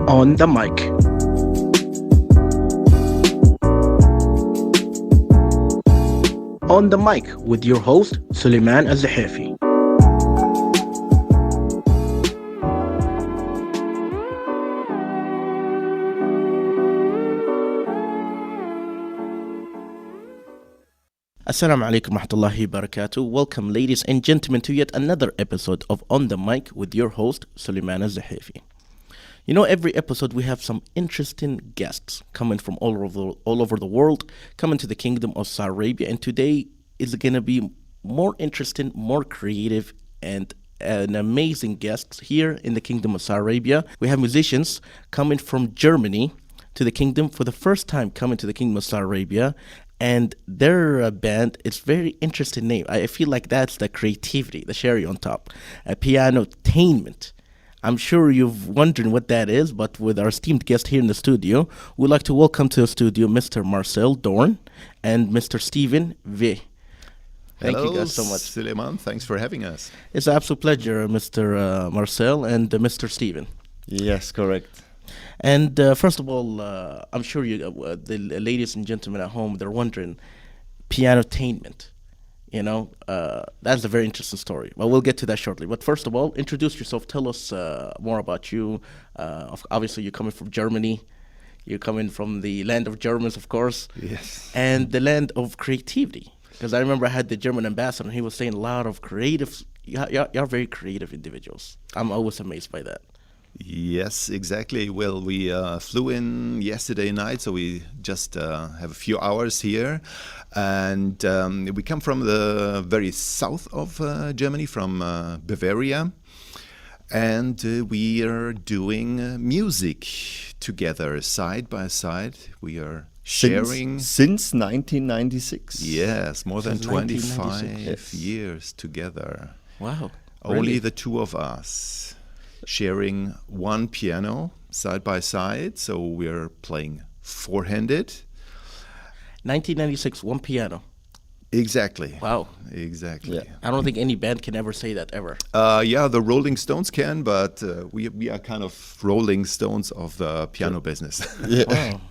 On the mic. On the mic with your host Suleiman Al-Zahafi. Assalamu alaikum wa rahmatullahi wa barakatuh. Welcome, ladies and gentlemen, to yet another episode of On the Mic with your host, Suleiman Al-Zahafi. You know, every episode we have some interesting guests coming from all over the world, coming to the Kingdom of Saudi Arabia, and today is going to be more interesting, more creative, and an amazing guest here in the Kingdom of Saudi Arabia. We have musicians coming from Germany to the Kingdom for the first time coming to the Kingdom of Saudi Arabia. And their band, it's very interesting name. I feel like that's the creativity, the cherry on top. Pianotainment. I'm sure you've wondering what that is, but with our esteemed guest here in the studio, we'd like to welcome to the studio Mr. Marcel Dorn and Mr. Stephan V. Thank you guys so much. Suleiman, thanks for having us. It's an absolute pleasure, Mr. Marcel and Mr. Stephan. Yes, correct. And first of all, I'm sure the ladies and gentlemen at home, they're wondering, pianotainment. You know, that's a very interesting story. But we'll get to that shortly. But first of all, introduce yourself. Tell us more about you. Obviously, you're coming from Germany. You're coming from the land of Germans, of course. Yes. And the land of creativity. Because I remember I had the German ambassador, and he was saying a lot of creative. You're very creative individuals. I'm always amazed by that. Yes, exactly. Well, we flew in yesterday night, so we just have a few hours here. And we come from the very south of Germany, from Bavaria. And we are doing music together, side by side. We are sharing. Since 1996. Yes, more than Since 25 years together. Wow. Only Really? the two of us. Sharing one piano side by side, so we're playing four-handed. 1996, one piano. Exactly. Wow. Exactly. Yeah. I don't think any band can ever say that ever. Yeah, the Rolling Stones can, but we are kind of Rolling Stones of the piano business. Yeah. Wow.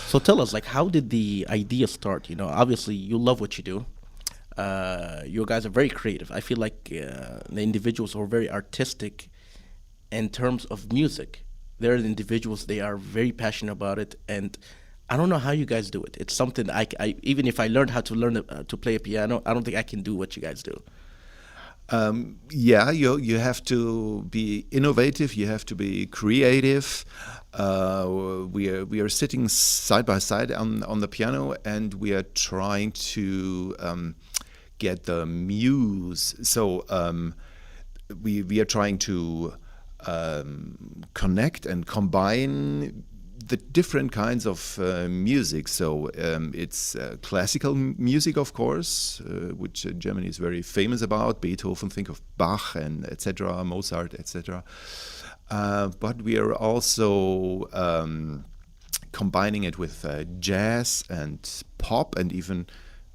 So tell us, like, how did the idea start? You know, obviously you love what you do. You guys are very creative. I feel like the individuals are very artistic in terms of music. They're the individuals, they are very passionate about it, and I don't know how you guys do it. It's something I even if I learned how to learn to play a piano, I don't think I can do what you guys do. Yeah, you have to be innovative. You have to be creative. We are sitting side by side on the piano, and we are trying to get the muse. So we are trying to connect and combine the different kinds of music. So it's classical music, of course, which Germany is very famous about. Beethoven, think of Bach and etc., Mozart, etc. But we are also combining it with jazz and pop and even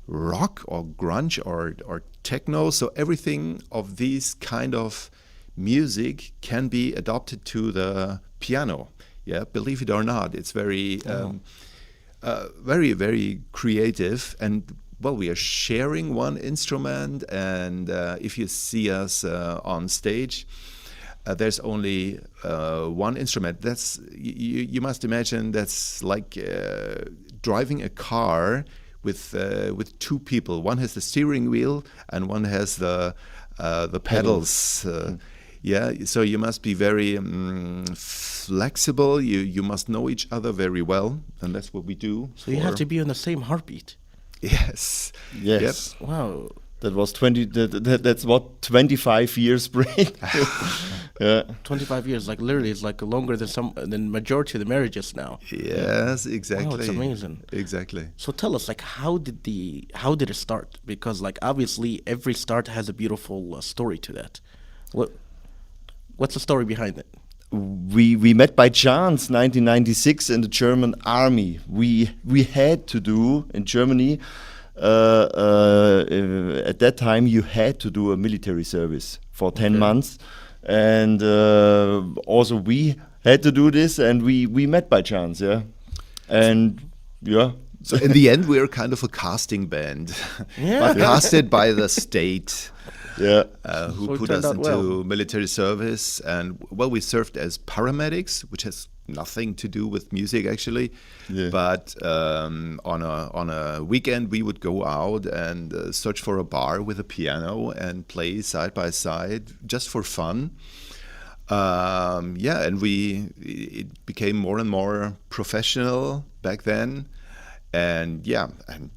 rock or grunge or techno. So everything of these kind of music can be adopted to the piano. Yeah, believe it or not, it's very, very, very creative. And well, we are sharing one instrument. And if you see us on stage, there's only one instrument. That's you must imagine that's like driving a car with two people. One has the steering wheel and one has the pedals. Yeah, so you must be very flexible. You must know each other very well, and that's what we do. So you have to be on the same heartbeat. Yes. Yes. Yep. Wow. That was 20. That's what 25 years bring. Yeah. 25 years, like literally, it's like longer than majority of the marriages now. Yes, exactly. Wow, it's amazing. Exactly. So tell us, like, how did it start? Because, like, obviously, every start has a beautiful story to that. What's the story behind it? We met by chance 1996 in the German army. We had to do in Germany. At that time, you had to do a military service for 10 months, and also we had to do this, and we met by chance, yeah. And yeah. So in the end, we're kind of a casting band, Yeah. but casted by the state. Yeah. Who So it put turned us out into well. military service, and well, we served as paramedics, which has nothing to do with music actually. Yeah. But on a weekend, we would go out and search for a bar with a piano and play side by side just for fun. Yeah, and it became more and more professional back then. And yeah, and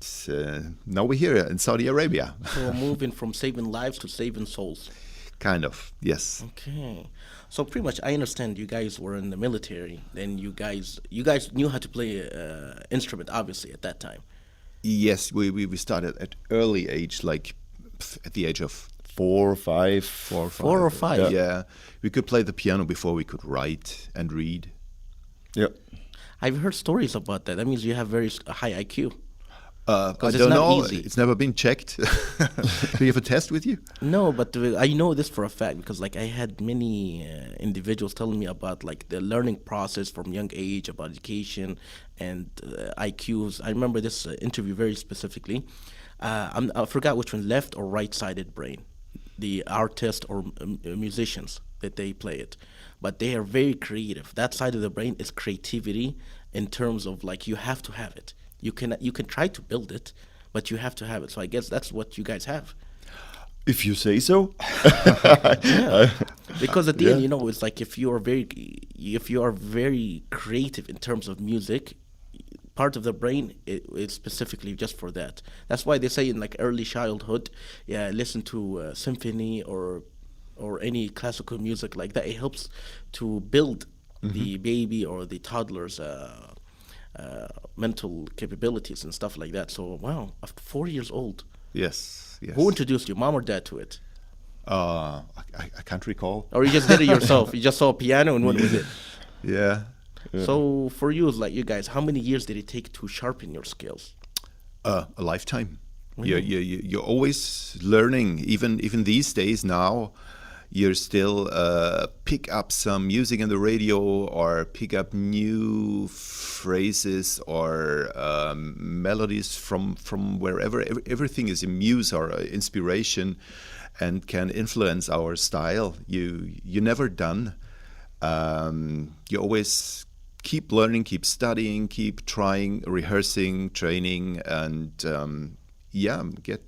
now we're here in Saudi Arabia. So we're moving from saving lives to saving souls. Kind of, yes. Okay. So pretty much, I understand you guys were in the military. Then you guys knew how to play instrument, obviously, at that time. Yes, we started at early age, like at the age of 4 or 5. 4 or 5. Yeah, we could play the piano before we could write and read. Yeah. I've heard stories about that. That means you have very high IQ. I it's don't not know. easy. It's never been checked. Do you have a test with you? No, but I know this for a fact because like I had many individuals telling me about like the learning process from young age about education and IQs. I remember this interview very specifically. I forgot which one, left or right-sided brain, the artist or musicians that they play it, but they are very creative. That side of the brain is creativity in terms of like you have to have it. You can try to build it, but you have to have it. So I guess that's what you guys have. If you say so. Yeah. Because at the Yeah. end, it's like if you are very creative in terms of music, part of the brain is specifically just for that. That's why they say in like early childhood, yeah, listen to symphony or any classical music like that. It helps to build the baby or the toddler's mental capabilities and stuff like that. So wow, after 4 years old, Yes, yes. who introduced you, mom or dad, to it? I can't recall. Or you just did it yourself? You just saw a piano and went with it. Yeah. So for you, like you guys, how many years did it take to sharpen your skills? A lifetime. Really? You're always learning. Even these days now, you're still pick up some music in the radio or pick up new phrases or melodies from wherever. Everything is a muse or a inspiration, and can influence our style. You're never done. You always keep learning, keep studying, keep trying, rehearsing, training, and get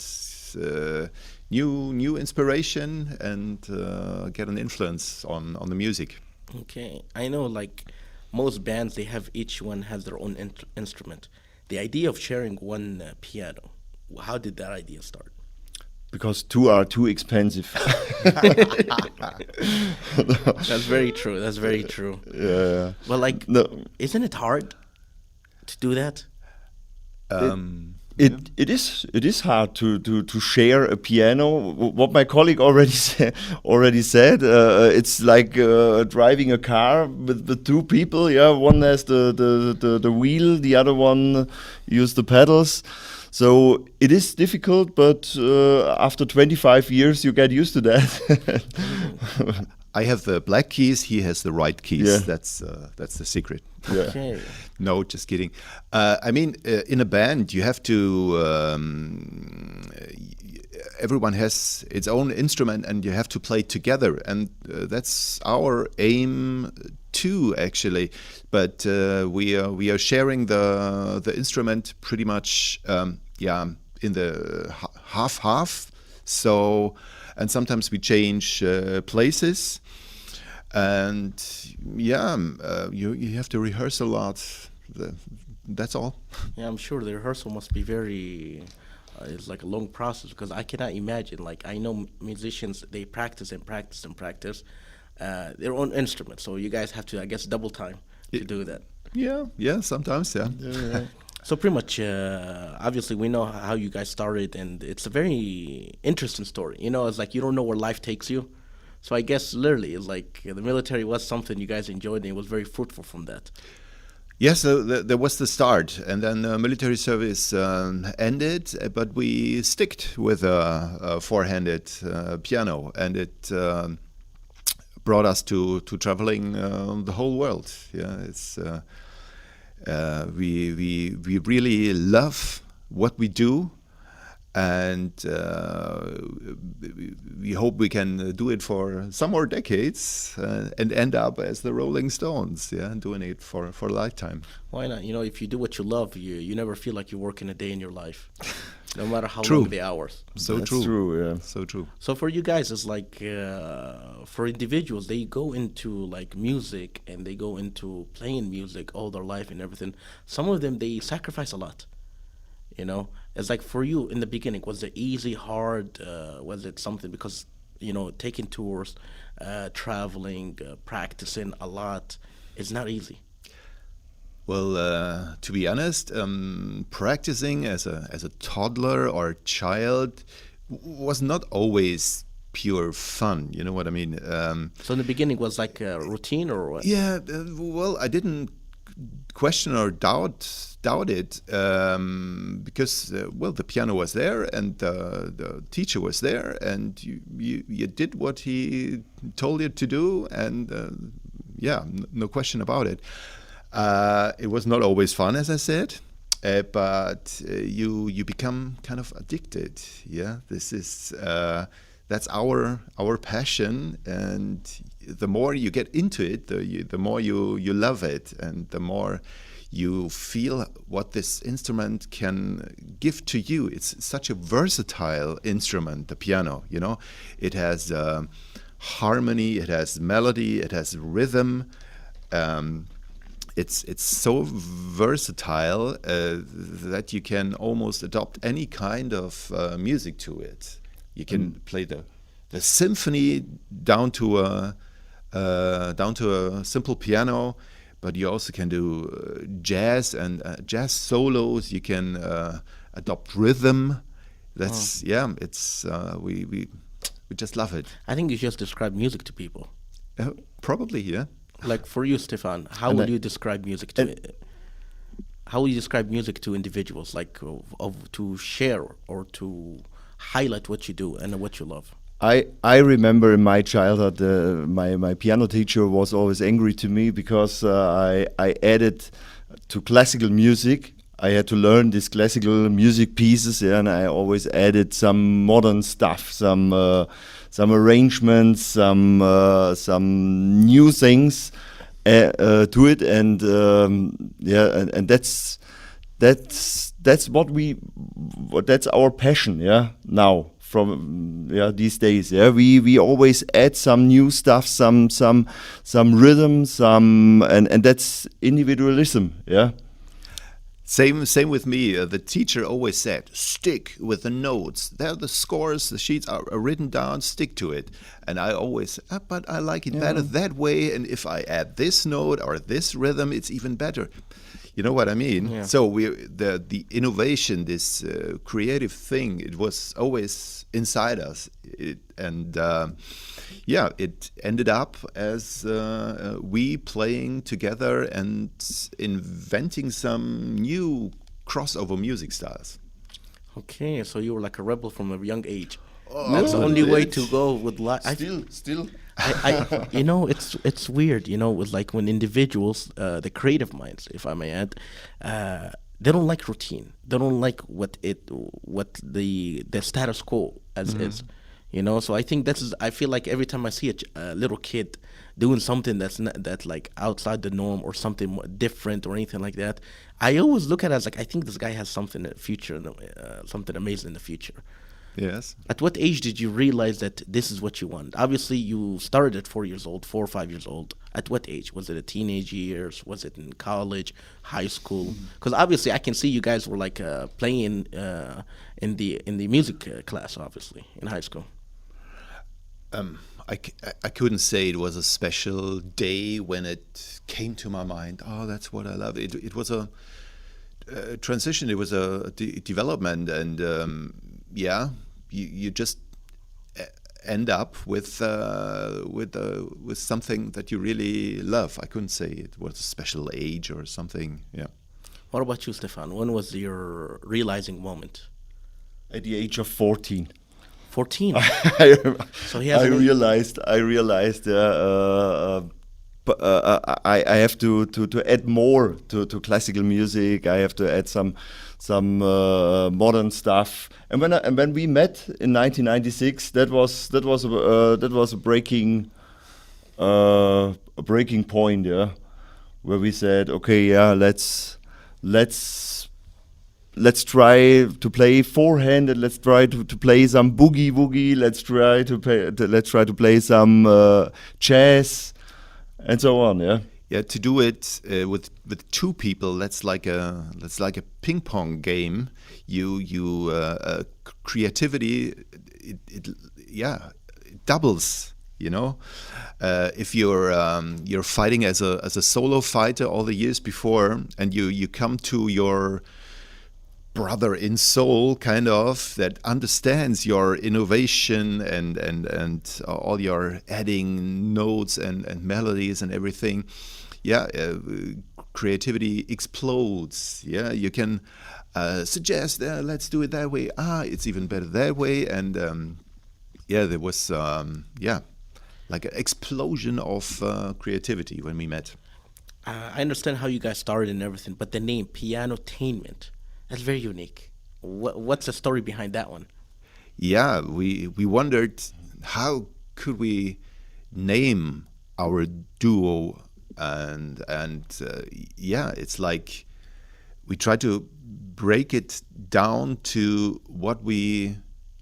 new inspiration and get an influence on the music. Okay, I know like most bands, each one has their own instrument. The idea of sharing one piano, how did that idea start? Because 2 are too expensive. That's very true. That's very true. Yeah. Well, like, No. isn't it hard to do that? It is hard to share a piano. What my colleague already said. It's like driving a car with 2 people. Yeah, one has the wheel, the other one use the pedals. So it is difficult, but after 25 years, you get used to that. I have the black keys. He has the white keys. Yeah. That's the secret. Yeah. Okay. No, just kidding. I mean, in a band, you have to. Everyone has its own instrument, and you have to play together, and that's our aim too, actually. But we are sharing the instrument pretty much, in the half. So, and sometimes we change places. And you have to rehearse a lot. That's all. Yeah, I'm sure the rehearsal must be very. It's like a long process because I cannot imagine. Like I know musicians, they practice and practice and practice their own instrument. So you guys have to, I guess, double time to do that. Yeah, sometimes, yeah. So pretty much, obviously, we know how you guys started, and it's a very interesting story. It's like you don't know where life takes you. So I guess literally, it's like the military was something you guys enjoyed, and it was very fruitful from that. Yes, so there was the start, and then military service ended, but we sticked with a four-handed piano, and it brought us to traveling the whole world. Yeah, it's we really love what we do, and we hope we can do it for some more decades and end up as the Rolling Stones, yeah, doing it for a lifetime. Why not? You know, if you do what you love, you never feel like you're working a day in your life, no matter how True. long the hours. So That's true. true, yeah. So true. So for you guys, it's like for individuals, they go into like music and they go into playing music all their life and everything. Some of them, they sacrifice a lot. You know, it's like for you in the beginning, was it easy, hard? Was it something because, you know, taking tours, traveling, practicing a lot, it's not easy. Well, to be honest, practicing as a toddler or child was not always pure fun. You know what I mean? So in the beginning was like a routine or what? Yeah. Well, I didn't question or doubt it because well, the piano was there and the teacher was there, and you did what he told you to do, and yeah, no question about it. It was not always fun, as I said, but you become kind of addicted. Yeah, this is that's our passion, and the more you get into it, the more you love it, and the more you feel what this instrument can give to you. It's such a versatile instrument, the piano. You know, it has harmony, it has melody, it has rhythm. It's so versatile that you can almost adopt any kind of music to it. You can play the symphony down to a simple piano, but you also can do jazz and jazz solos. You can adopt rhythm. That's yeah. It's we just love it. I think you just describe music to people. Probably, yeah. Like for you, Stefan, how would you describe music to? How would you describe music to individuals, like to share or to highlight what you do and what you love? I remember in my childhood, my piano teacher was always angry to me because I added to classical music. I had to learn these classical music pieces, yeah, and I always added some modern stuff, some arrangements, some new things to it, and yeah, and that's that's our passion, yeah. Now from these days, yeah, we always add some new stuff, some rhythm, and that's individualism, yeah. Same with me. The teacher always said, stick with the notes. There the scores, the sheets are written down, stick to it. And I always, but I like it better that way. And if I add this note or this rhythm, it's even better. You know what I mean? Yeah. So the innovation, this creative thing, it was always inside us. Yeah, it ended up as we playing together and inventing some new crossover music styles. Okay, so you were like a rebel from a young age. Oh, That's the a only way bit. to go with life. Still. I you know, it's weird, you know, with like when individuals, the creative minds, if I may add, they don't like routine. They don't like what the status quo as is, you know. So I think I feel like every time I see a little kid doing something that's like outside the norm or something different or anything like that, I always look at it as like I think this guy has something in the future, something amazing in the future. Yes. At what age did you realize that this is what you want? Obviously, you started at 4 years old, 4 or 5 years old. At what age? Was it a teenage years? Was it in college, high school? Because obviously, I can see you guys were like playing in the music class, obviously, in high school. I couldn't say it was a special day when it came to my mind. Oh, that's what I love. It was a transition. It was a development, and yeah, you just end up with something that you really love. I couldn't say it was a special age or something. Yeah. What about you, Stefan? When was your realizing moment? At the age of 14. 14. I, So he has I an realized. I have to add more to classical music. I have to add some modern stuff. And when we met in 1996, that was a breaking point, yeah, where we said, okay, yeah, let's try to play four-handed. Let's try to play some boogie woogie. Let's try to play some jazz and so on. Yeah. Yeah, to do it with two people, that's like a ping pong game. Creativity, it yeah, it doubles. If you're fighting as a solo fighter all the years before, and you come to your brother in soul, kind of, that understands your innovation and all your adding notes and melodies and everything. Yeah, creativity explodes. Yeah, you can suggest, let's do it that way. It's even better that way. And yeah, there was like an explosion of creativity when we met. I understand how you guys started and everything, but the name Pianotainment, that's very unique. What's the story behind that one? Yeah, we wondered how could we name our duo, and yeah, it's like we try to break it down to what we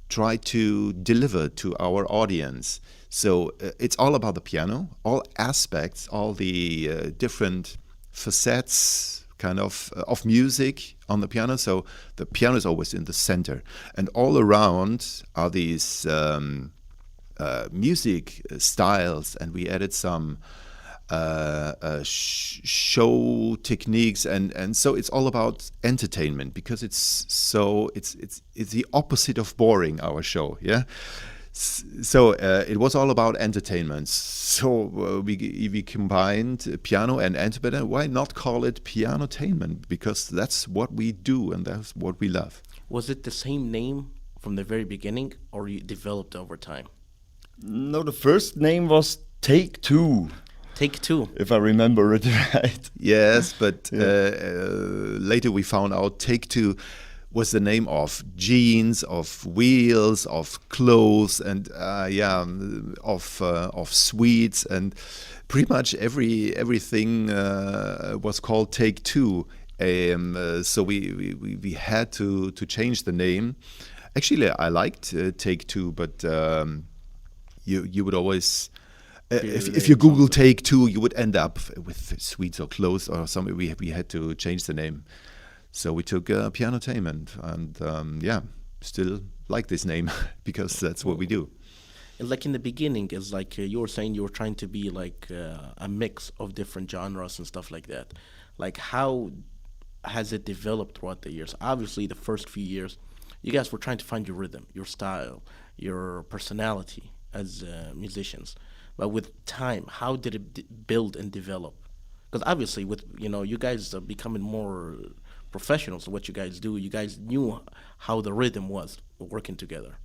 try to deliver to our audience. So it's all about the piano, all aspects, all the different facets kind of music on the piano. So the piano is always in the center, and all around are these music styles, and we added some show techniques, and so it's all about entertainment, because it's the opposite of boring, our show. Yeah. So it was all about entertainment. So we combined piano and entertainment. Why not call it Pianotainment? Because that's what we do and that's what we love. Was it the same name from the very beginning, or you developed over time? No, the first name was Take Two, Take Two. if I remember it right. Yes, but later we found out Take Two was the name of jeans, of wheels, of clothes, and of sweets, and pretty much everything was called Take Two. So we had to change the name. Actually, I liked Take Two, but you would always. If you Google Take Two, you would end up with sweets or clothes or something. We had to change the name. So we took Pianotainment, and still like this name because that's what we do. And like in the beginning, it's like you were saying you were trying to be like a mix of different genres and stuff like that. Like how has it developed throughout the years? Obviously, the first few years, you guys were trying to find your rhythm, your style, your personality as musicians. But with time, how did it build and develop? Because obviously, with you guys are becoming more professionals of what you guys do. You guys knew how the rhythm was working together.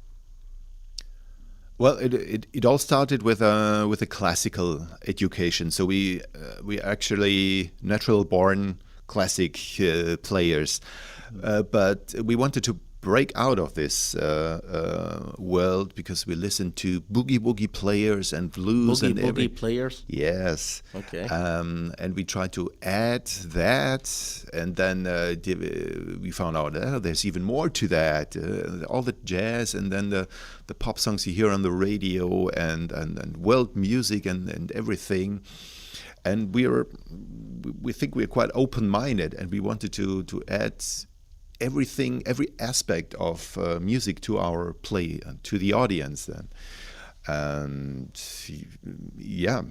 Well, it all started with a classical education. So we actually natural born classic players, but we wanted to break out of this world because we listened to boogie woogie players and blues Boogie players. Yes. Okay. And we tried to add that, and then we found out there's even more to that. All the jazz, and then the pop songs you hear on the radio, and world music and everything. And we think we're quite open-minded, and we wanted to add everything, every aspect of music to our play and to the audience. And yeah,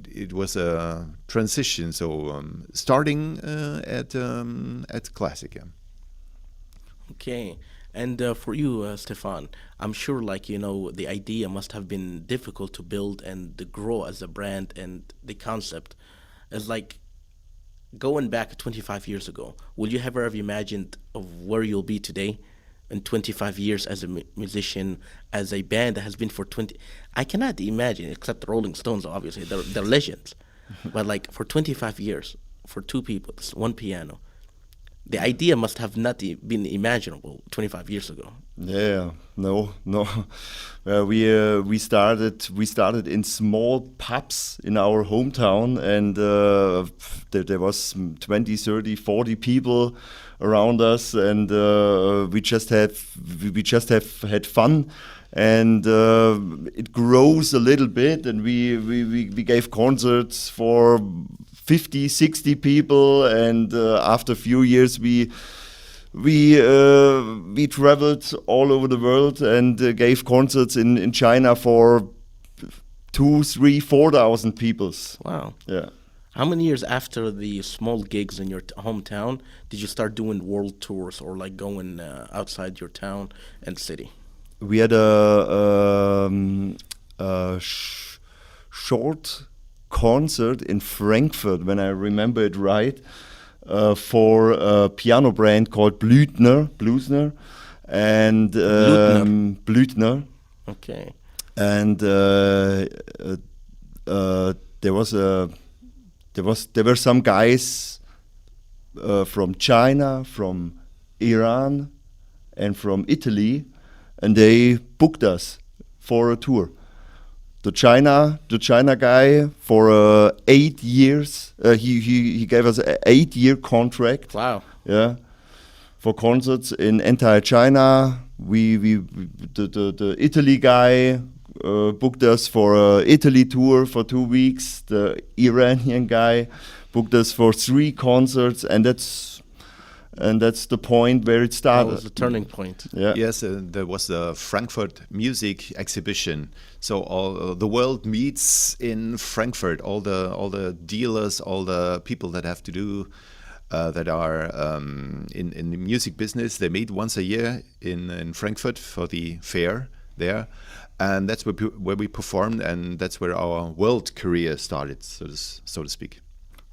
it was a transition. So starting at classic. Yeah. Okay. And for you, Stefan, I'm sure the idea must have been difficult to build and to grow as a brand, and the concept is like going back 25 years ago. Would you ever have imagined of where you'll be today? in 25 years as a musician, as a band that has been for 20. I cannot imagine, except the Rolling Stones, obviously, they're legends. But like for 25 years, for two people, one piano, the idea must have not been imaginable 25 years ago. Yeah, no. We started in small pubs in our hometown, and there was 20, 30, 40 people around us, and we just have had fun, and it grows a little bit, and we gave concerts for 50, 60 people, and after a few years we traveled all over the world and gave concerts in China for 2, 3, 4,000 people. Wow. Yeah. How many years after the small gigs in your hometown did you start doing world tours or like going outside your town and city? We had a short concert in Frankfurt, when I remember it right, for a piano brand called Blüthner, and Blüthner. Okay. And there were some guys from China, from Iran, and from Italy, and they booked us for a tour. The China guy for 8 years. He gave us an 8-year contract. Wow. Yeah, for concerts in entire China. The Italy guy booked us for a Italy tour for 2 weeks. The Iranian guy booked us for 3 concerts, and that's the point where it started. That was the turning point. Yeah. Yes, there was the Frankfurt Music Exhibition. So all the world meets in Frankfurt. All the dealers, all the people that have to do that are in the music business, they meet once a year in Frankfurt for the fair there, and that's where we performed, and that's where our world career started, so to speak.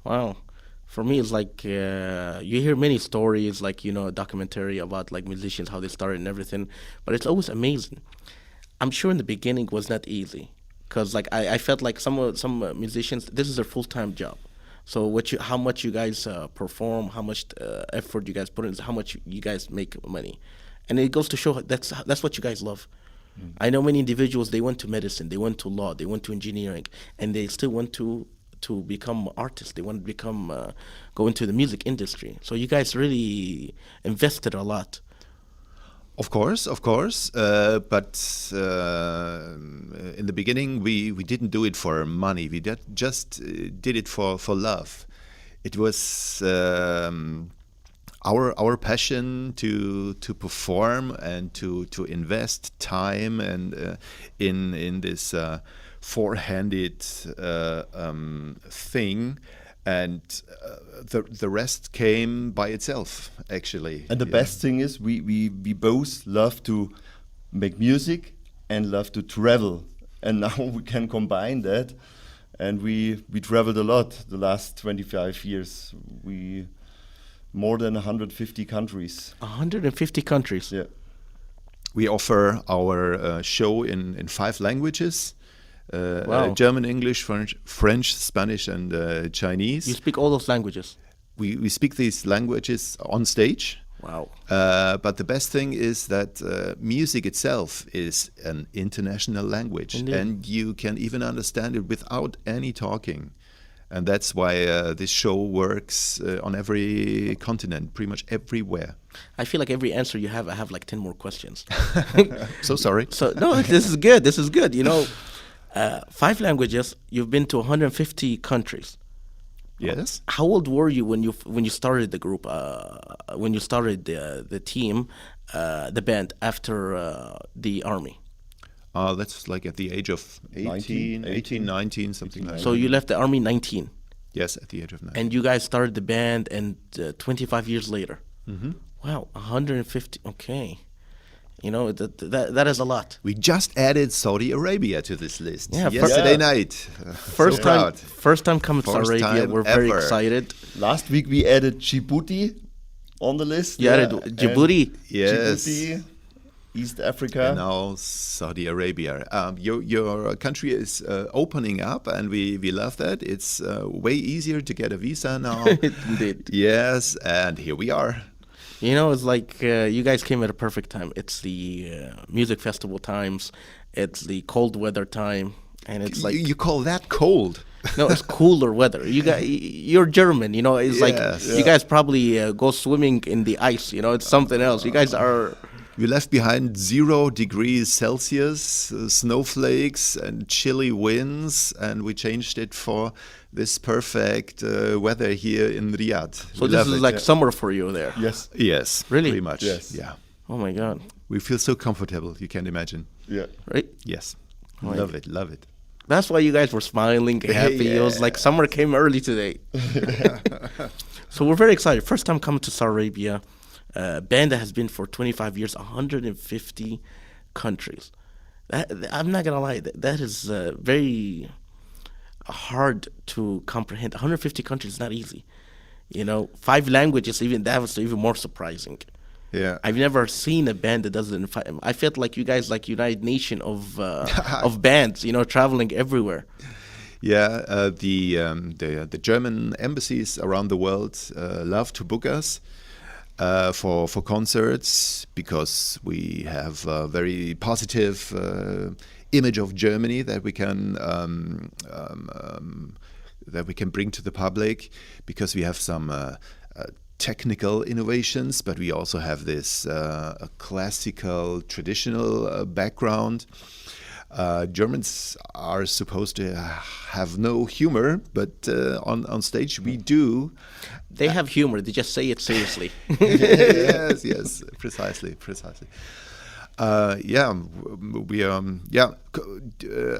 Wow. For me, it's like you hear many stories, like, you know, a documentary about like musicians, how they started and everything, but it's always amazing. I'm sure in the beginning was not easy, because like I felt like some musicians, this is their full-time job. So how much you guys perform, how much effort you guys put in, how much you guys make money, and it goes to show that's what you guys love. I know many individuals, they went to medicine, they went to law, they went to engineering, and they still want to become artists. They want to go into the music industry. So you guys really invested a lot. Of course. But in the beginning, we didn't do it for money. We just did it for love. It was our passion to perform and to invest time and in this four-handed thing. And the rest came by itself, actually. And the best thing is we both love to make music and love to travel. And now we can combine that. And we traveled a lot the last 25 years. We more than 150 countries. 150 countries? Yeah. We offer our show in 5 languages. Wow. German, English, French, Spanish, and Chinese. You speak all those languages? We speak these languages on stage. Wow. But the best thing is that music itself is an international language. Indeed. And you can even understand it without any talking. And that's why this show works on every continent, pretty much everywhere. I feel like every answer you have, I have like 10 more questions. So sorry. So no, this is good. This is good. You know, 5 languages. You've been to 150 countries. Yes. How old were you when you started the group? When you started the team, the band after the army? That's like at the age of 18, 19, something like that. So you left the army 19. Yes, at the age of 19. And you guys started the band, and 25 years later. Mm-hmm. Wow, 150. Okay. You know, that is a lot. We just added Saudi Arabia to this list Yeah, yesterday night. First time coming to First Arabia. time We're very ever. excited. Last week we added Djibouti. on the list. Yeah, and Djibouti. Yes. Djibouti, East Africa. And now Saudi Arabia. Your country is opening up, and we love that. It's way easier to get a visa now. Indeed. Yes, and here we are. You know, it's like you guys came at a perfect time. It's the music festival times. It's the cold weather time, and it's like You call that cold? no, it's cooler weather. You're German. You know, it's like Yes. you guys probably go swimming in the ice. You know, it's something else. You guys are. We left behind 0 degrees Celsius, snowflakes and chilly winds, and we changed it for this perfect weather here in Riyadh. So We this love is it. like summer for you there. Yes. Yes, Really? pretty much. Yes. Yeah, Oh my God. we feel so comfortable. You can't imagine. Yeah. Right. Yes, Right. love it, love it. That's why you guys were smiling, happy. It was like summer came early today. So we're very excited. First time coming to Saudi Arabia. Band that has been for 25 years, 150 countries. I'm not gonna lie, that is very hard to comprehend. 150 countries is not easy. You know, 5 languages, even that was even more surprising. Yeah. I've never seen a band that does it in 5. I felt like you guys like United Nation of bands, you know, traveling everywhere. Yeah, the German embassies around the world love to book us for concerts because we have a very positive image of Germany that we can bring to the public, because we have some technical innovations, but we also have this classical, traditional background. Germans are supposed to have no humor, but on stage we do. They have humor. They just say it seriously. Yes, precisely.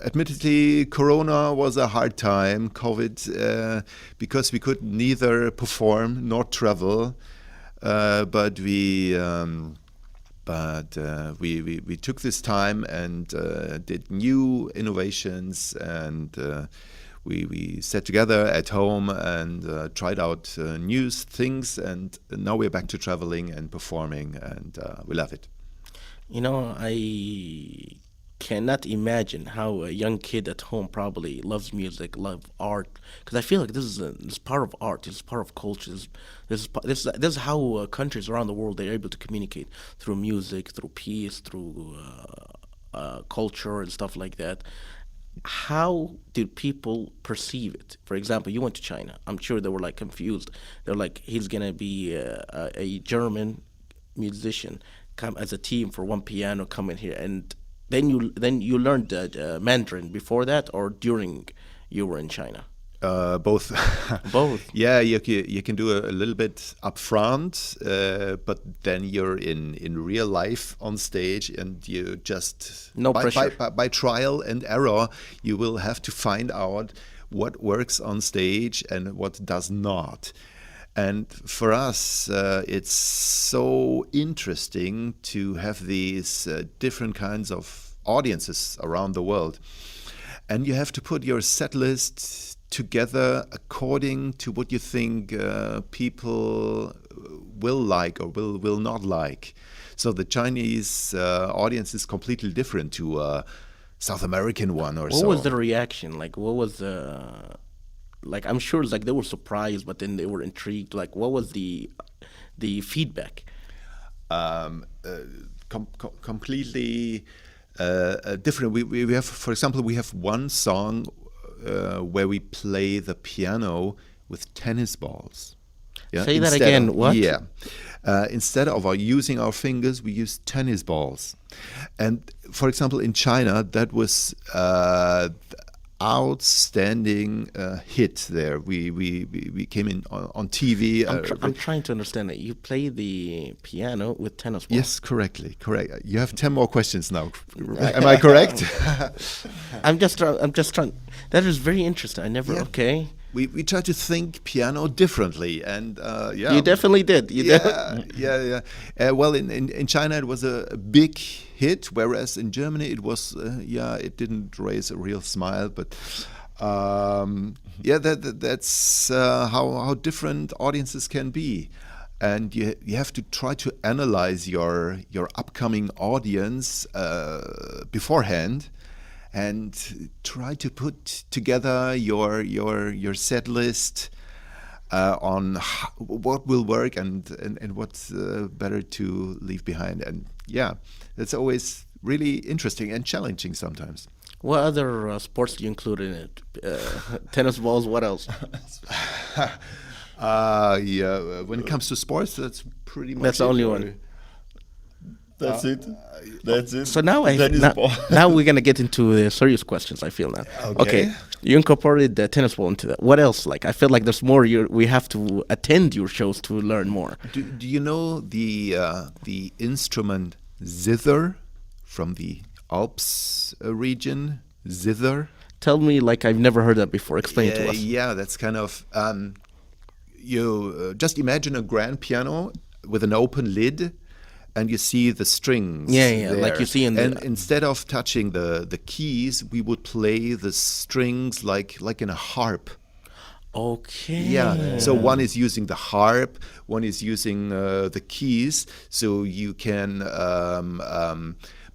Admittedly, Corona was a hard time, COVID, because we could neither perform nor travel, but we took this time and did new innovations, and we sat together at home and tried out new things, and now we're back to traveling and performing, and we love it. You know, I cannot imagine how a young kid at home probably loves music, love art, because I feel like this is part of art, this is part of culture. This is how countries around the world they're able to communicate through music, through peace, through culture and stuff like that. How did people perceive it? For example, you went to China. I'm sure they were like confused. They're like, he's gonna be a German musician come as a team for one piano, come in here, and then you learned Mandarin before that or during you were in China? Both. Both. Yeah, you can do a little bit up front, but then you're in real life on stage, and you just No pressure. By trial and error, you will have to find out what works on stage and what does not. And for us, it's so interesting to have these different kinds of audiences around the world. And you have to put your set list together according to what you think people will like or will not like. So the Chinese audience is completely different to a South American one or so. What was the reaction? Like, what was the... Like, I'm sure like they were surprised, but then they were intrigued. Like, what was the feedback? Completely different. We have, for example, we have one song where we play the piano with tennis balls. Yeah? Say that again. What? Yeah. Instead of using our fingers, we use tennis balls. And for example, in China, that was outstanding hit there. We came in on TV. I'm trying to understand it. You play the piano with tennis balls. Yes, correct. You have 10 more questions now. Am I correct? I'm just trying. That is very interesting. I never. Yeah. Okay. We try to think piano differently, and yeah. You definitely did. Yeah. Well, in China it was a big hit, whereas in Germany it was it didn't raise a real smile, but that's how different audiences can be. and you have to try to analyze your upcoming audience beforehand, and try to put together your set list on what will work and what's better to leave behind. And yeah, that's always really interesting and challenging sometimes. What other sports do you include in it? Tennis balls, what else? Yeah, when it comes to sports, that's pretty much That's the it. only one. That's it. That's it. So now Tennis ball. now we're gonna get into the serious questions. I feel now. Okay. You incorporated the tennis ball into that. What else? Like I feel like there's more. We have to attend your shows to learn more. Do you know the instrument zither from the Alps region? Zither. Tell me, like I've never heard that before. Explain it to us. Yeah, that's kind of you just imagine a grand piano with an open lid, and you see the strings. Yeah, like there. you see in the. And instead of touching the keys, we would play the strings like in a harp. Okay. Yeah. So one is using the harp, one is using the keys. So you can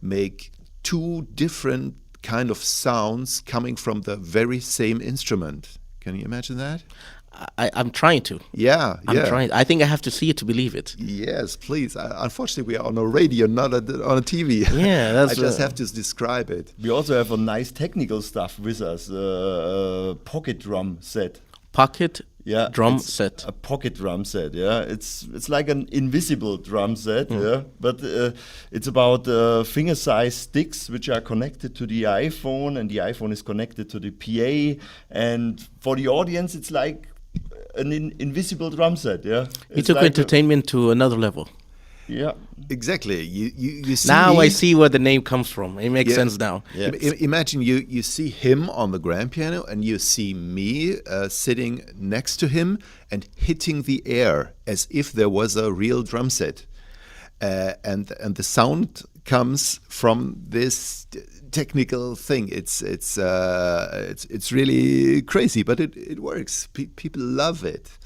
make two different kind of sounds coming from the very same instrument. Can you imagine that? I'm trying to. Yeah, I'm yeah. trying. I think I have to see it to believe it. Yes, please. Unfortunately, we are on a radio, not on a TV. Yeah, that's. I just have to describe it. We also have a nice technical stuff with us, pocket drum set. Pocket Yeah, drum it's set. a pocket drum set. Yeah, it's like an invisible drum set. Yeah, but it's about finger-sized sticks which are connected to the iPhone, and the iPhone is connected to the PA. And for the audience, it's like an invisible drum set. Yeah, You It's took like entertainment to another level. yeah. Exactly. You see Now me- I see where the name comes from. It makes Yeah. sense now. Yeah. Imagine you see him on the grand piano, and you see me sitting next to him and hitting the air as if there was a real drum set, and the sound comes from this technical thing. It's really crazy, but it works. People love it.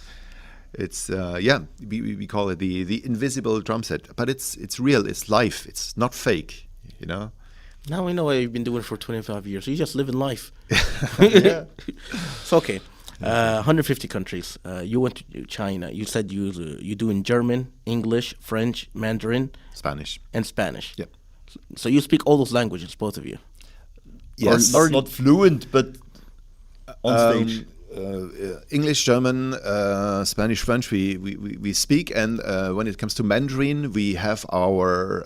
It's we call it the invisible drum set, but it's real. It's life. It's not fake. You know. Now we know what you've been doing for 25 years. You just live in life. Yeah. So, okay. 150 countries. You went to China. You said you do in German, English, French, Mandarin, Spanish. and Spanish. Yep. So you speak all those languages, both of you. Yes. Or not fluent, but on stage. English, German, Spanish, French, we speak, and when it comes to Mandarin, we have our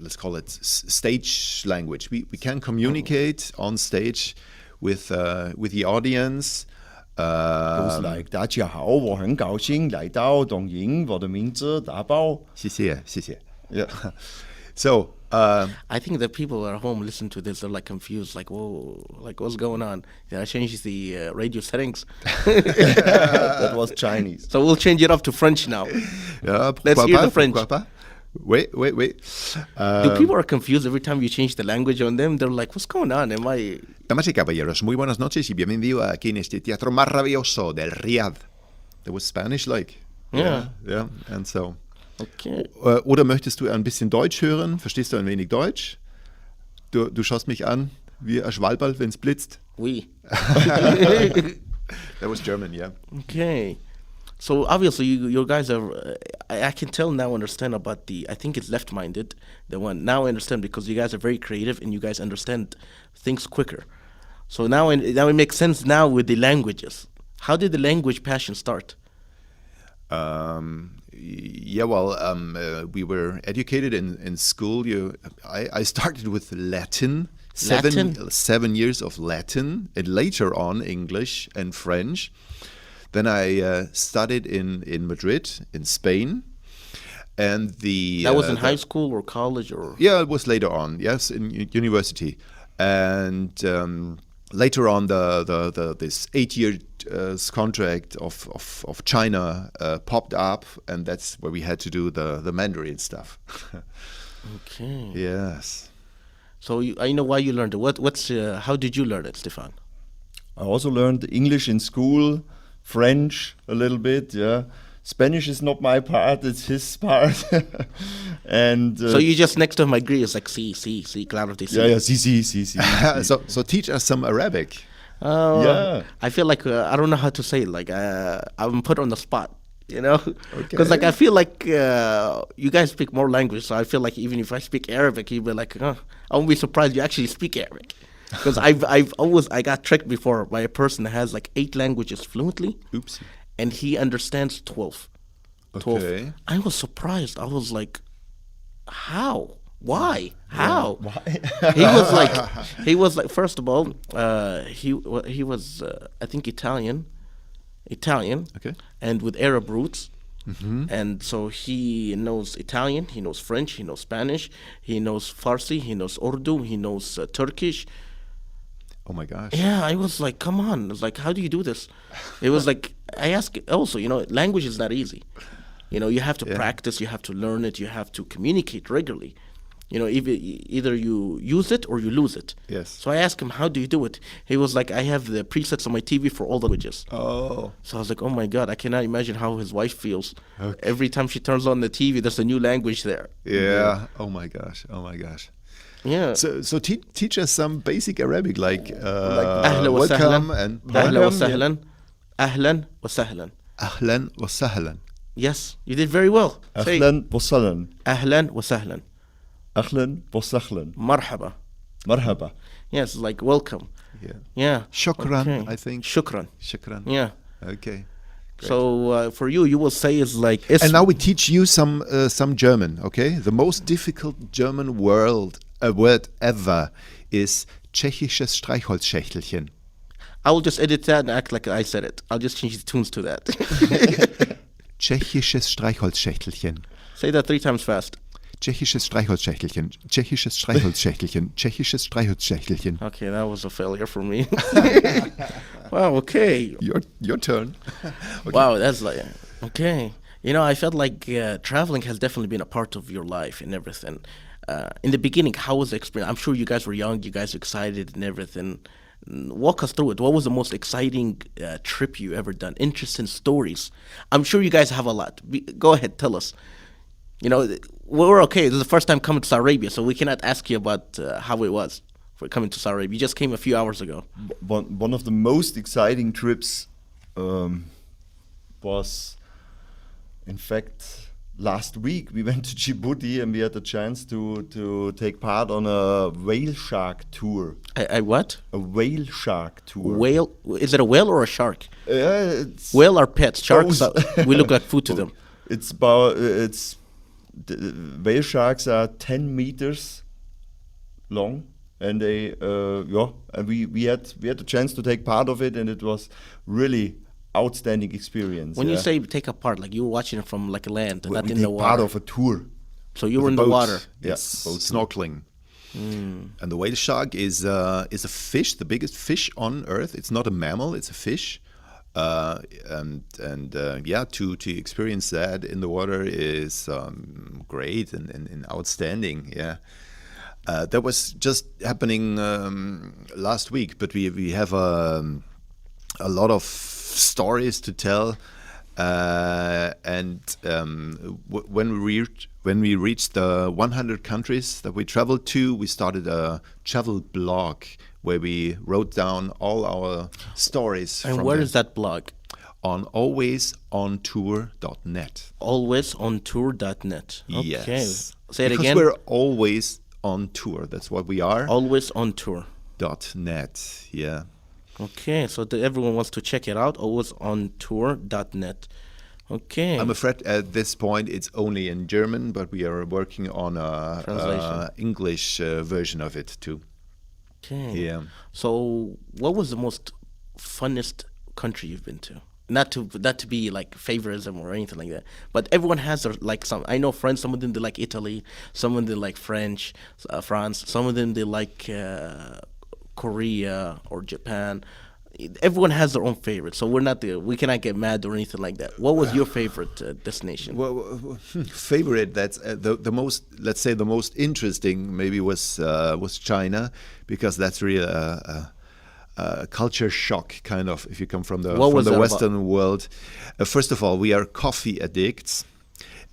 let's call it stage language. We can communicate on stage with the audience. Goes like 大家好，我很高兴来到东营，我的名字大宝。谢谢. Yeah. So I think the people at home listen to this, they're like confused, like, whoa, like what's going on? Did I change the radio settings? That was Chinese. So we'll change it up to French now. yeah, Let's pourquoi hear pas, the French. pourquoi pas? Wait. Do people are confused every time you change the language on them? They're like, what's going on? Am I... Damas y caballeros, muy buenas noches y bienvenido aquí en este teatro maravilloso del Riad. There was Spanish like. Yeah. Yeah, and so. Okay. Oder möchtest du ein bisschen Deutsch hören? Verstehst du ein wenig Deutsch? Du schaust mich an wie ein Schwalberl, wenn es blitzt. Oui. That was German, yeah. Okay. So obviously you guys are, I can tell now, understand about I think it's left-minded, the one. Now I understand because you guys are very creative and you guys understand things quicker. So now it makes sense now with the languages. How did the language passion start? We were educated in school. I started with Latin. Latin? 7 years of Latin, and later on English and French. Then I studied in Madrid, in Spain, and That was in high school or college or? Yeah, it was later on. Yes, in university, and later on this 8-year contract of China popped up, and that's where we had to do the Mandarin stuff. Okay. Yes. So I know why you learned it. How did you learn it, Stephan? I also learned English in school, French a little bit, yeah. Spanish is not my part; it's his part. And So you just next to him agree. It's like see, claro de sí. yeah, see. So teach us some Arabic. Yeah. I feel like I don't know how to say it. Like I'm put on the spot, you know, because like Okay. I feel like you guys speak more language, so I feel like even if I speak Arabic, you'd be like, I won't be surprised you actually speak Arabic, because I've always I got tricked before by a person that has like 8 languages fluently, Oops. and he understands 12. 12. Okay. I was surprised. I was like, how? Why? How? Why? He was like, first of all, he was I think Italian, Okay. and with Arab roots, and so he knows Italian, he knows French, he knows Spanish, he knows Farsi, he knows Urdu, he knows Turkish. Oh my gosh. Yeah, I was like, come on, it's like, how do you do this? It was like, I asked also, language is not easy. You have to practice, you have to learn it, you have to communicate regularly. Either you use it or you lose it. Yes. So I asked him, how do you do it? He was like, I have the presets on my TV for all the languages. Oh. So I was like, oh my God, I cannot imagine how his wife feels. Every time she turns on the TV, there's a new language there. Yeah. Oh my gosh. Oh my gosh. Yeah. So teach us some basic Arabic, like أهلا welcome وسهلا. and أهلا وسهلا. أهلا وسهلا. ahlan wa sahlan. Yes, you did very well. Say أهلا وسهلا. أهلا وسهلا. أهلا وسهلا. مرحبا. مرحبا. Yes, like welcome. Yeah. Yeah. Shukran, Okay. I think. Shukran. Shukran. Yeah. Okay. Great. So for you will say is like. And now we teach you some German. Okay. The most difficult German word ever is tschechisches Streichholzschächtelchen. I will just edit that and act like I said it. I'll just change the tunes to that. Tschechisches Streichholzschächtelchen. Say that 3 times fast. Tschechisches Streichholzschächtelchen. Tschechisches Streichholzschächtelchen. Tschechisches Streichholzschächtelchen. Okay, that was a failure for me. Wow, okay. Your turn. Okay. Wow, that's like, okay. I felt like traveling has definitely been a part of your life and everything. In the beginning, how was the experience? I'm sure you guys were young, you guys were excited and everything. Walk us through it. What was the most exciting trip you ever done? Interesting stories. I'm sure you guys have a lot. Go ahead, tell us. We're okay. This is the first time coming to Saudi Arabia, so we cannot ask you about how it was for coming to Saudi Arabia. You just came a few hours ago. One of the most exciting trips was, in fact, last week we went to Djibouti and we had the chance to take part on a whale shark tour. A what? A whale shark tour. Whale? Is it a whale or a shark? It's Whale are pets. Sharks, both. we look like food to them. Whale sharks are 10 meters long, and they and we had the chance to take part of it, and it was really outstanding experience. When you say take apart, like you were watching it from like land, we not in take the water. part of a tour. So you were With in a the boat. water. Yes, Boat. snorkeling. And the whale shark is a fish, the biggest fish on Earth. It's not a mammal; it's a fish. To experience that in the water is great and outstanding. Yeah, that was just happening last week. But we have a lot of stories to tell. When we reached the 100 countries that we traveled to, we started a travel blog where we wrote down all our stories. And from where the- is that blog? On alwaysontour.net. Alwaysontour.net. Okay. Yes. Say it because again. we're always on tour. That's what we are. Always on tour. .net. Yeah. Okay, so everyone wants to check it out. Alwaysontour.net. Okay. I'm afraid at this point it's only in German, but we are working on a Translation. English version of it too. Okay. Yeah. So, what was the most funnest country you've been to? Not to be like favorism or anything like that, but everyone has their like some. I know friends. Some of them they like Italy. Some of them they like France. Some of them they like Korea or Japan. Everyone has their own favorite, so we cannot get mad or anything like that. What was your favorite destination? Well, favorite. That's the most. Let's say the most interesting maybe was China, because that's really culture shock, kind of, if you come from the What was that about? Western world. First of all, we are coffee addicts,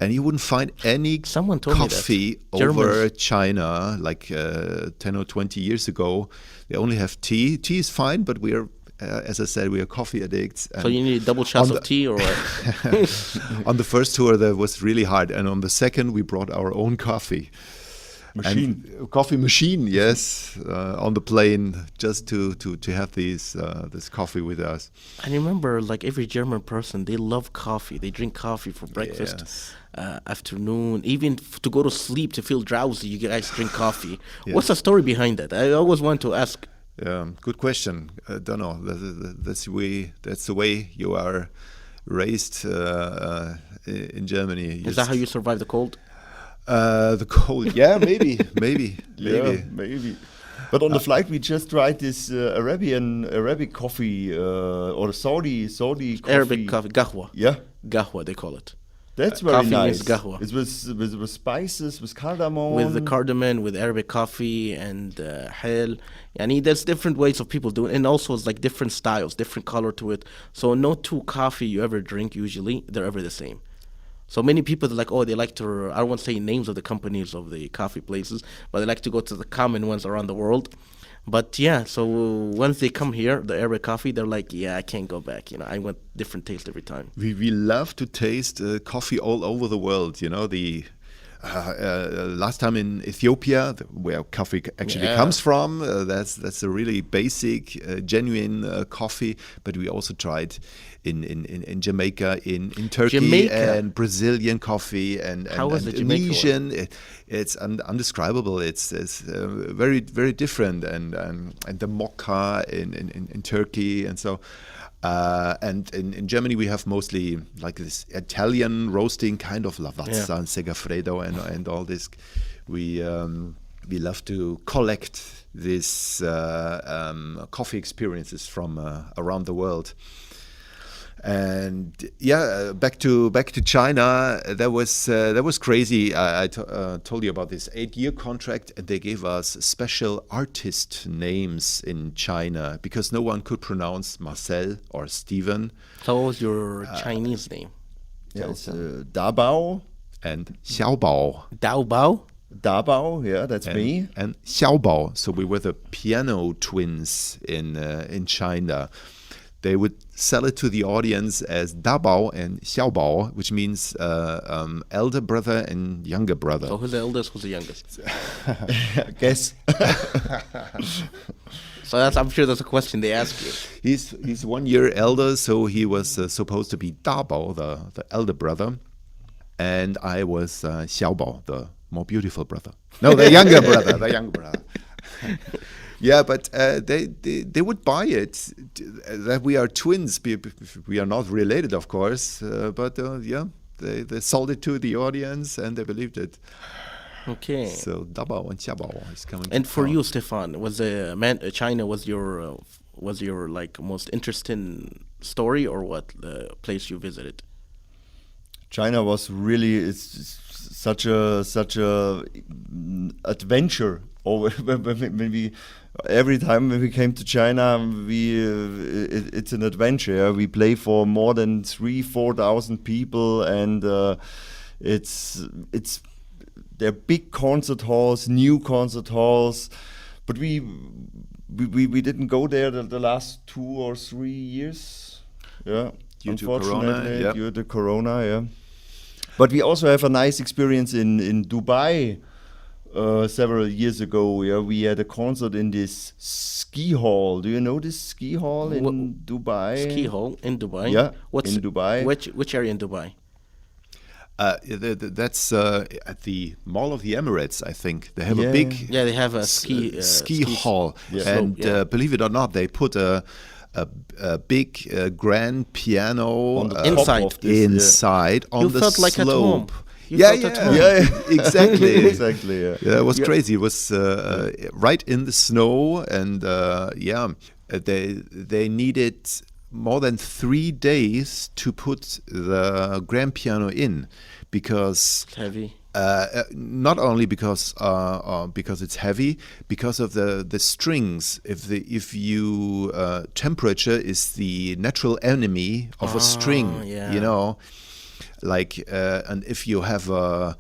and you wouldn't find any Someone told me that. coffee over Germans. China like 10 or 20 years ago. They only have tea. Tea is fine, but we are, as I said, we are coffee addicts. So you need double shots on of tea or what? On the first tour, that was really hard, and on the second, we brought our own coffee. Machine. And coffee machine, yes, on the plane, just to have this coffee with us. I remember, like every German person, they love coffee. They drink coffee for breakfast, Yes. afternoon, even to go to sleep to feel drowsy. You guys drink coffee. Yeah. What's the story behind that? I always want to ask. Good question. Don't know. That's the way you are raised in Germany. Is that how you survive the cold? The cold? Yeah, maybe. Yeah, maybe. But on the flight, we just tried this Arabic coffee or Saudi coffee. Arabic coffee, gahwa. Yeah, Gahwa, they call it. that's very coffee nice. means gahwa. It was with spices, with cardamom. With the cardamom, with Arabic coffee and hell. Yani there's different ways of people doing it. And also it's like different styles, different color to it. So no two coffee you ever drink usually, they're ever the same. So many people are like, oh, they like to, I don't want to say names of the companies of the coffee places, but they like to go to the common ones around the world. But yeah, so once they come here, the Arabic coffee, they're like, yeah, I can't go back. I want different taste every time. We love to taste coffee all over the world. The last time in Ethiopia, where coffee actually Yeah. comes from, that's a really basic, genuine coffee. But we also tried in Jamaica, in Turkey, Jamaica? and Brazilian coffee, and How was the Jamaica one? Indonesian. It's undescribable. It's very, very different, and the mocha in Turkey, and so. And in Germany, we have mostly like this Italian roasting kind of Lavazza Yeah. and Segafredo and all this. We love to collect these coffee experiences from around the world. And yeah, back to China. That was crazy. I told you about this 8-year contract, and they gave us special artist names in China because no one could pronounce Marcel or Stephen So what was your Chinese name? Yeah, it's Dabao. and Xiaobao. Dao Bao? Dabao, yeah, that's me. And Xiaobao. So we were the piano twins in China. They would sell it to the audience as Dabao and Xiaobao, which means elder brother and younger brother. So who's the eldest, who's the youngest? Guess. So I'm sure that's a question they ask you. He's 1 year elder, so he was supposed to be Dabao, the elder brother, and I was Xiaobao, the more beautiful brother. No, the younger brother, the younger brother. Yeah, but they would buy it, that we are twins. We are not related, of course, but yeah, they sold it to the audience and they believed it. Okay. So Dabao and Xiaobao is coming. And for out. you, Stefan, was China was your like most interesting story, or what the place you visited? China was really it's such a adventure. When we every time when we came to China, it's an adventure. Yeah? We play for more than 3,000-4,000 people, and it's they're big concert halls, new concert halls, but we didn't go there the last 2 or 3 years. Yeah, Due to Corona, yep. due to Corona, yeah. But we also have a nice experience in Dubai. Several years ago, yeah, we had a concert in this ski hall. Do you know this ski hall in Dubai? Ski hall in Dubai. Yeah, What's in Dubai. Which area in Dubai? That's at the Mall of the Emirates, I think. They have Yeah. a big Yeah, they have a ski hall, Yeah. and slope, yeah. believe it or not, they put a big grand piano On the top Inside. of this, inside on You the felt like at home. slope. You Yeah, felt at home. yeah, exactly. Exactly. Yeah. Yeah, it was Yeah. crazy. It was right in the snow, and yeah, they needed more than 3 days to put the grand piano in, because It's heavy. not only because it's heavy, because of the strings. If you temperature is the natural enemy of a string, yeah. you know, like and if you have a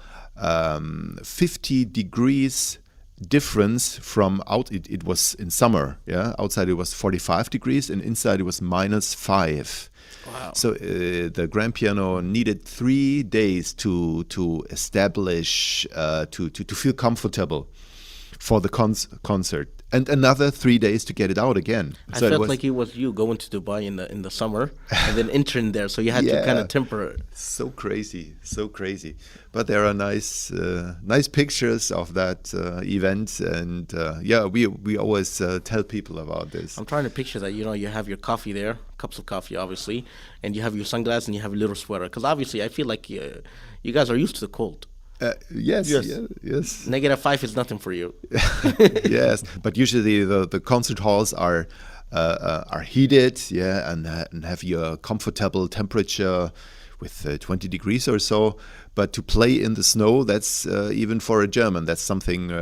50 degrees difference from out, it was in summer, yeah, outside it was 45 degrees and inside it was -5. Wow. So the grand piano needed 3 days to establish, to feel comfortable for the concert, and another 3 days to get it out again. I So felt like it was you going to Dubai in the summer and then entering there, so you had to kind of temper it. So crazy. But there are nice pictures of that event, and we always tell people about this. I'm trying to picture that, you have your coffee there, cups of coffee, obviously, and you have your sunglasses and you have a little sweater. Because obviously, I feel like you guys are used to the cold. Yes. -5 is nothing for you. Yes, but usually the concert halls are heated, yeah, and have your comfortable temperature with 20 degrees or so. But to play in the snow, that's even for a German, that's something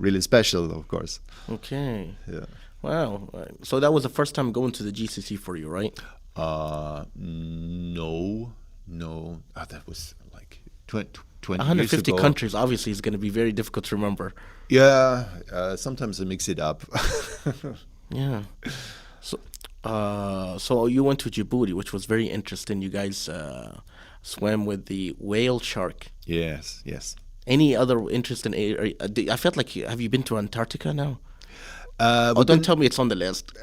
really special, of course. Okay. Yeah. Wow. So that was the first time going to the GCC for you, right? No. That was like 20 years 150 ago. countries, obviously, is going to be very difficult to remember. Yeah, sometimes I mix it up. Yeah. So you went to Djibouti, which was very interesting. You guys swam with the whale shark. Yes. Any other interesting area? I felt like have you been to Antarctica now? Don't tell me it's on the list.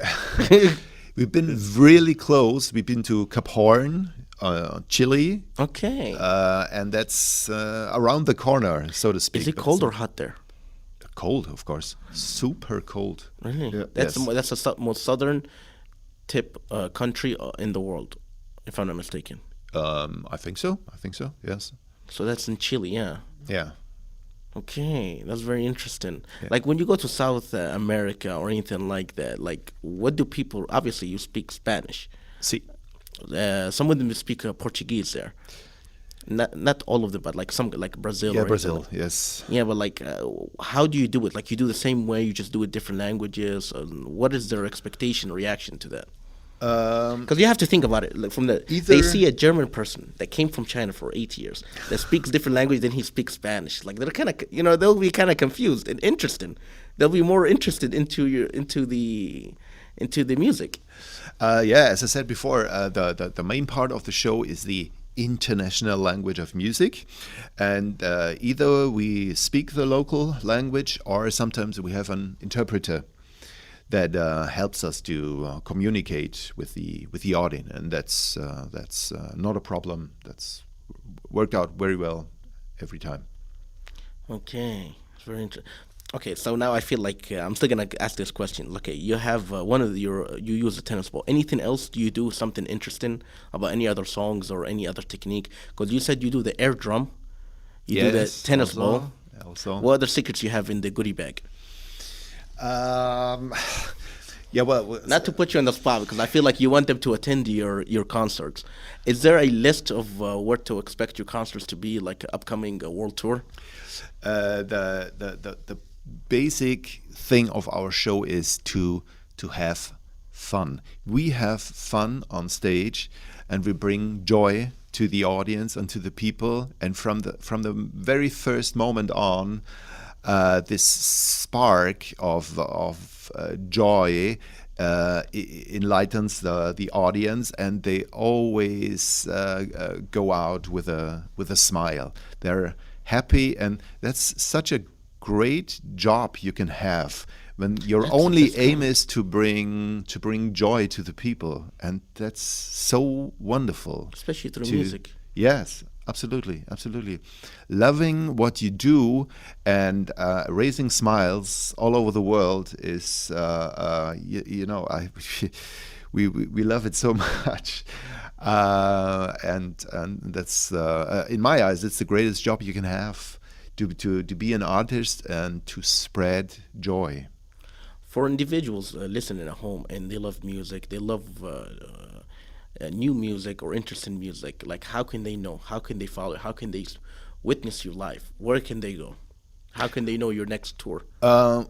We've been really close. We've been to Cap Horn, Chile. Okay. And that's around the corner, so to speak. Is it But cold it's or hot there? cold? Of course, super cold. Really? Yeah. That's Yes. that's the most southern tip country in the world, if I'm not mistaken. I think so. Yes. So that's in Chile, yeah. Yeah. Okay, that's very interesting. Yeah. Like when you go to South America or anything like that, like what do people? Obviously, you speak Spanish. See. Some of them speak Portuguese there. Not all of them, but like some, like Brazil. Yeah, or anything Brazil. like- Yes. Yeah, but like, how do you do it? Like you do the same way, you just do it different languages. What is their expectation, reaction to that? Because you have to think about it. Like they see a German person that came from China for 8 years that speaks different language than he speaks Spanish. Like they're kind of, they'll be kind of confused and interested. They'll be more interested into the music. Yeah, as I said before, the main part of the show is the international language of music, and either we speak the local language or sometimes we have an interpreter that helps us to communicate with the audience, and that's not a problem. That's worked out very well every time. Okay, it's very interesting. Okay, so now I feel like I'm still gonna ask this question. Okay, you have you use a tennis ball. Anything else? Do you do something interesting about any other songs or any other technique? Because you said you do the air drum, you do the tennis ball. Also, What other secrets you have in the goodie bag? Yeah, well, Not to put you on the spot, because I feel like you want them to attend your concerts. Is there a list of what to expect your concerts to be, like upcoming world tour? The basic thing of our show is to have fun. We have fun on stage, and we bring joy to the audience and to the people. And from the very first moment on, this spark of joy enlightens the audience, and they always go out with a smile. They're happy, and that's such a great job you can have when your only aim is to bring joy to the people, and that's so wonderful. Especially through music. Yes, absolutely. Loving what you do and raising smiles all over the world is, we love it so much. And that's in my eyes, it's the greatest job you can have, to be an artist and to spread joy. For individuals listening at home and they love music, they love new music or interest in music, like how can they know? How can they follow? How can they witness you live? Where can they go? How can they know your next tour? Well,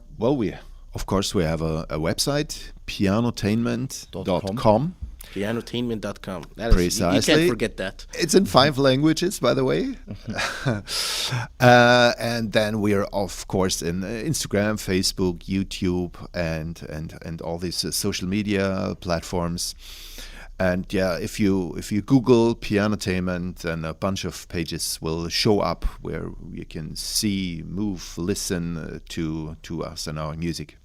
of course, we have a website, pianotainment.com. .com. Pianotainment.com. That is, Precisely. you can't forget that. It's in 5 languages, by the way. And then we are, of course, in Instagram, Facebook, YouTube, and all these social media platforms. And yeah, if you Google Pianotainment, then a bunch of pages will show up where you can see, move, listen to us and our music.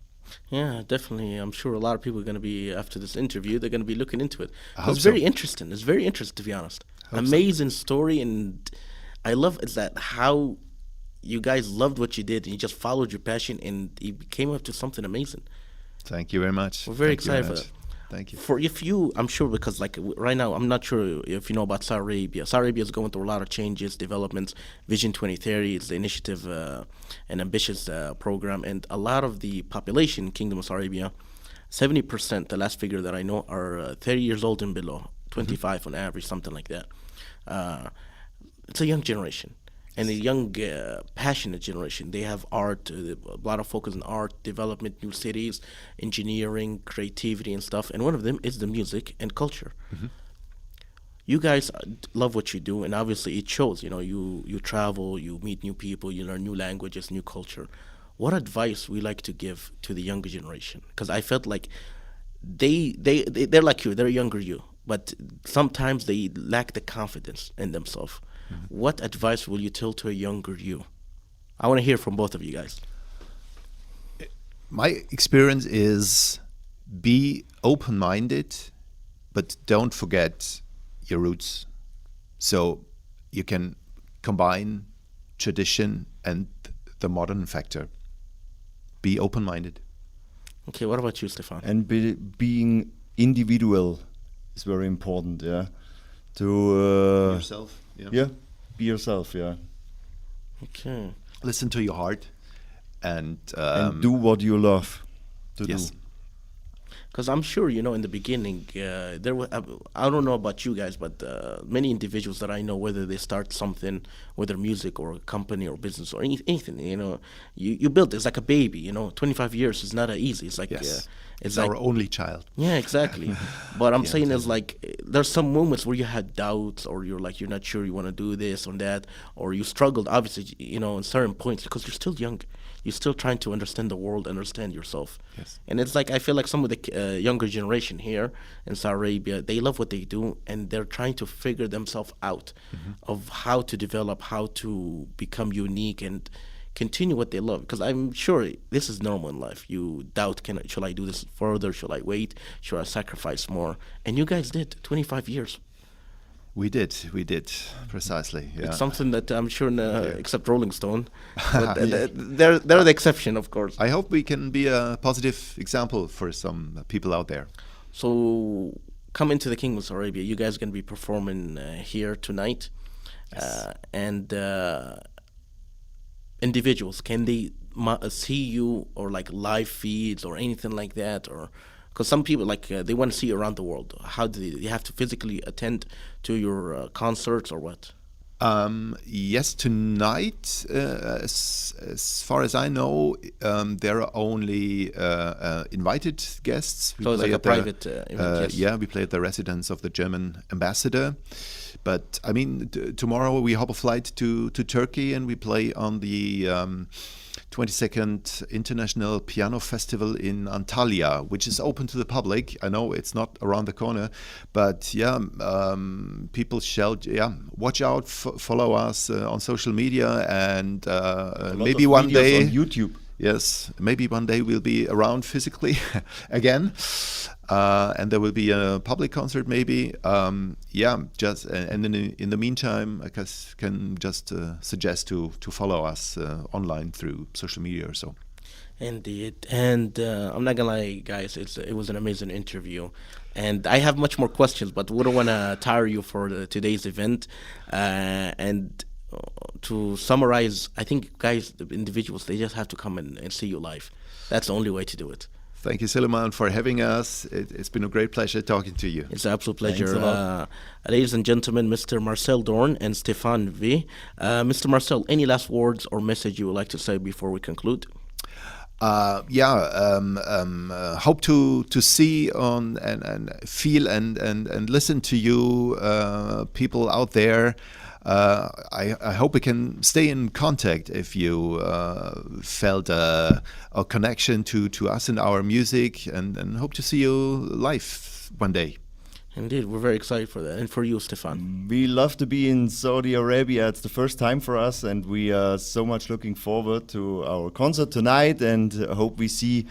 Yeah, definitely. I'm sure a lot of people are going to be, after this interview, they're going to be looking into it. I hope It's so. very interesting. It's very interesting, to be honest. Hope so. Amazing story, and I love is that how you guys loved what you did, and you just followed your passion, and you came up to something amazing. Thank you very much. We're very Thank you very excited for much. that. Thank you. For if you, I'm sure, because like right now, I'm not sure if you know about Saudi Arabia. Saudi Arabia is going through a lot of changes, developments. Vision 2030 is the initiative, an ambitious program, and a lot of the population in Kingdom of Saudi Arabia, 70%, the last figure that I know, are 30 years old and below, 25 on average, something like that. It's a young generation. And a young, passionate generation. They have art, a lot of focus on art, development, new cities, engineering, creativity, and stuff. And one of them is the music and culture. You guys love what you do, and obviously it shows. You know, you travel, you meet new people, you learn new languages, new culture. What advice we like to give to the younger generation? Because I felt like they're like you, they're younger you, but sometimes they lack the confidence in themselves. What advice will you tell to a younger you? I want to hear from both of you guys. My experience is be open-minded, but don't forget your roots. So you can combine tradition and the modern factor. Be open-minded. Okay, what about you, Stefan? And being individual is very important. Yeah, to Yourself. yeah, be yourself. Yeah, Okay. Listen to your heart and do what you love to yes. do. Because I'm sure, you know, in the beginning, there were, I don't know about you guys, but many individuals that I know, whether they start something, whether music or a company or business or anything, you know, you build, it's like a baby, you know, 25 years is not easy. It's like, Yes. it's Our only child. yeah, exactly. But I'm Yeah, saying is like, there's some moments where you had doubts, or you're like, you're not sure you want to do this or that, or you struggled, obviously, you know, in certain points, because you're still young. You're still trying to understand the world, understand yourself. Yes. And it's like, I feel like some of the younger generation here in Saudi Arabia, they love what they do, and they're trying to figure themselves out of how to develop, how to become unique and continue what they love. Because I'm sure this is normal in life. You doubt, should I do this further? Should I wait? Should I sacrifice more? And you guys did 25 years. We did, precisely. Yeah. It's something that I'm sure, except Rolling Stone, but they're the exception, of course. I hope we can be a positive example for some people out there. So, come into the Kingdom of Saudi Arabia. You guys are going to be performing here tonight. Yes. And individuals, can they see you, or like live feeds or anything like that? Or because some people, like, they want to see you around the world. How do they have to physically attend to your concerts, or what? Yes, tonight, as far as I know, there are only invited guests. So it's like a at the- private event, yes. Yeah, we play at the residence of the German ambassador. But I mean, tomorrow we hop a flight to Turkey, and we play on the 22nd International Piano Festival in Antalya, which is open to the public. I know it's not around the corner, but yeah, people shall watch out, follow us on social media, and maybe one day on YouTube. Yes, maybe one day we'll be around physically again, and there will be a public concert maybe. Just and in the meantime, I guess can just suggest to follow us online through social media or so. Indeed, and I'm not gonna lie, guys. It was an amazing interview, and I have much more questions, but we don't want to tire you for today's event. And to summarize, I think, guys, the individuals, they just have to come and see you live. That's the only way to do it. Thank you, Suleiman, for having us. It's been a great pleasure talking to you. It's an absolute Thanks pleasure. a lot. Ladies and gentlemen, Mr. Marcel Dorn and Stephan V. Mr. Marcel, any last words or message you would like to say before we conclude? Hope to see on and feel and listen to you, people out there. I hope we can stay in contact if you felt a connection to us and our music, and hope to see you live one day. Indeed, we're very excited for that. And for you, Stefan? We love to be in Saudi Arabia. It's the first time for us, and we are so much looking forward to our concert tonight, and hope we see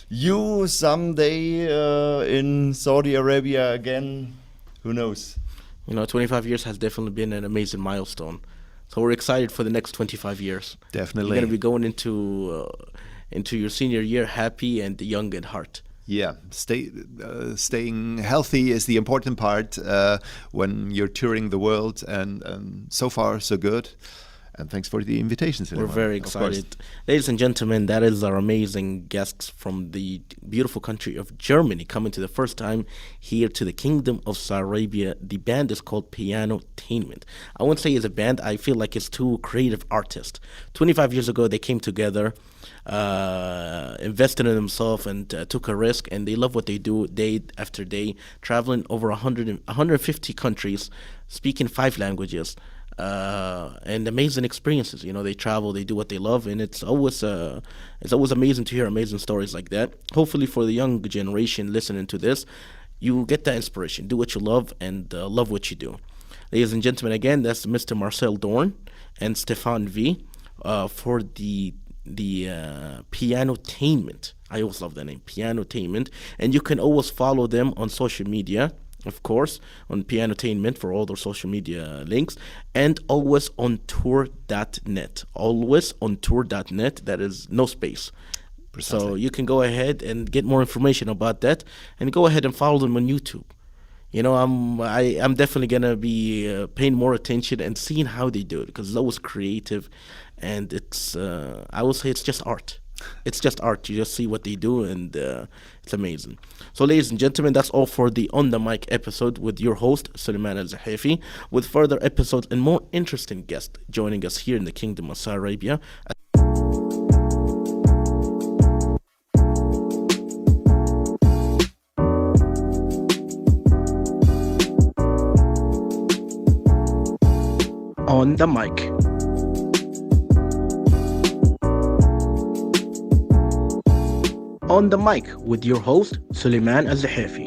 you someday in Saudi Arabia again. Who knows? 25 years has definitely been an amazing milestone. So we're excited for the next 25 years. Definitely. You're going to be going into your senior year happy and young at heart. Yeah, staying healthy is the important part when you're touring the world, and so far so good. And thanks for the invitation, Suleiman. We're very excited. Ladies and gentlemen, that is our amazing guests from the beautiful country of Germany coming to the first time here to the Kingdom of Saudi Arabia. The band is called Pianotainment. I won't say it's a band. I feel like it's two creative artists. 25 years ago, they came together, invested in themselves, and took a risk, and they love what they do day after day, traveling over 150 countries, speaking 5 languages. And amazing experiences. They travel, they do what they love, and it's always amazing to hear amazing stories like that. Hopefully, for the young generation listening to this, you get that inspiration. Do what you love and love what you do. Ladies and gentlemen, again, that's Mr. Marcel Dorn and Stephan V. For the Pianotainment. I always love that name, Pianotainment, and you can always follow them on social media. Of course, on Pianotainment for all their social media links, and always on tour.net. Always on tour.net. That is no space. Precisely. So you can go ahead and get more information about that, and go ahead and follow them on YouTube. I'm definitely gonna be paying more attention and seeing how they do it, because it's always creative, and it's I will say it's just art. It's just art. You just see what they do, and it's amazing. So, ladies and gentlemen, that's all for the On The Mic episode with your host, Suleiman Al-Zahafi, with further episodes and more interesting guests joining us here in the Kingdom of Saudi Arabia. On The Mic. On the Mic with your host, Suleiman Al-Zahafi.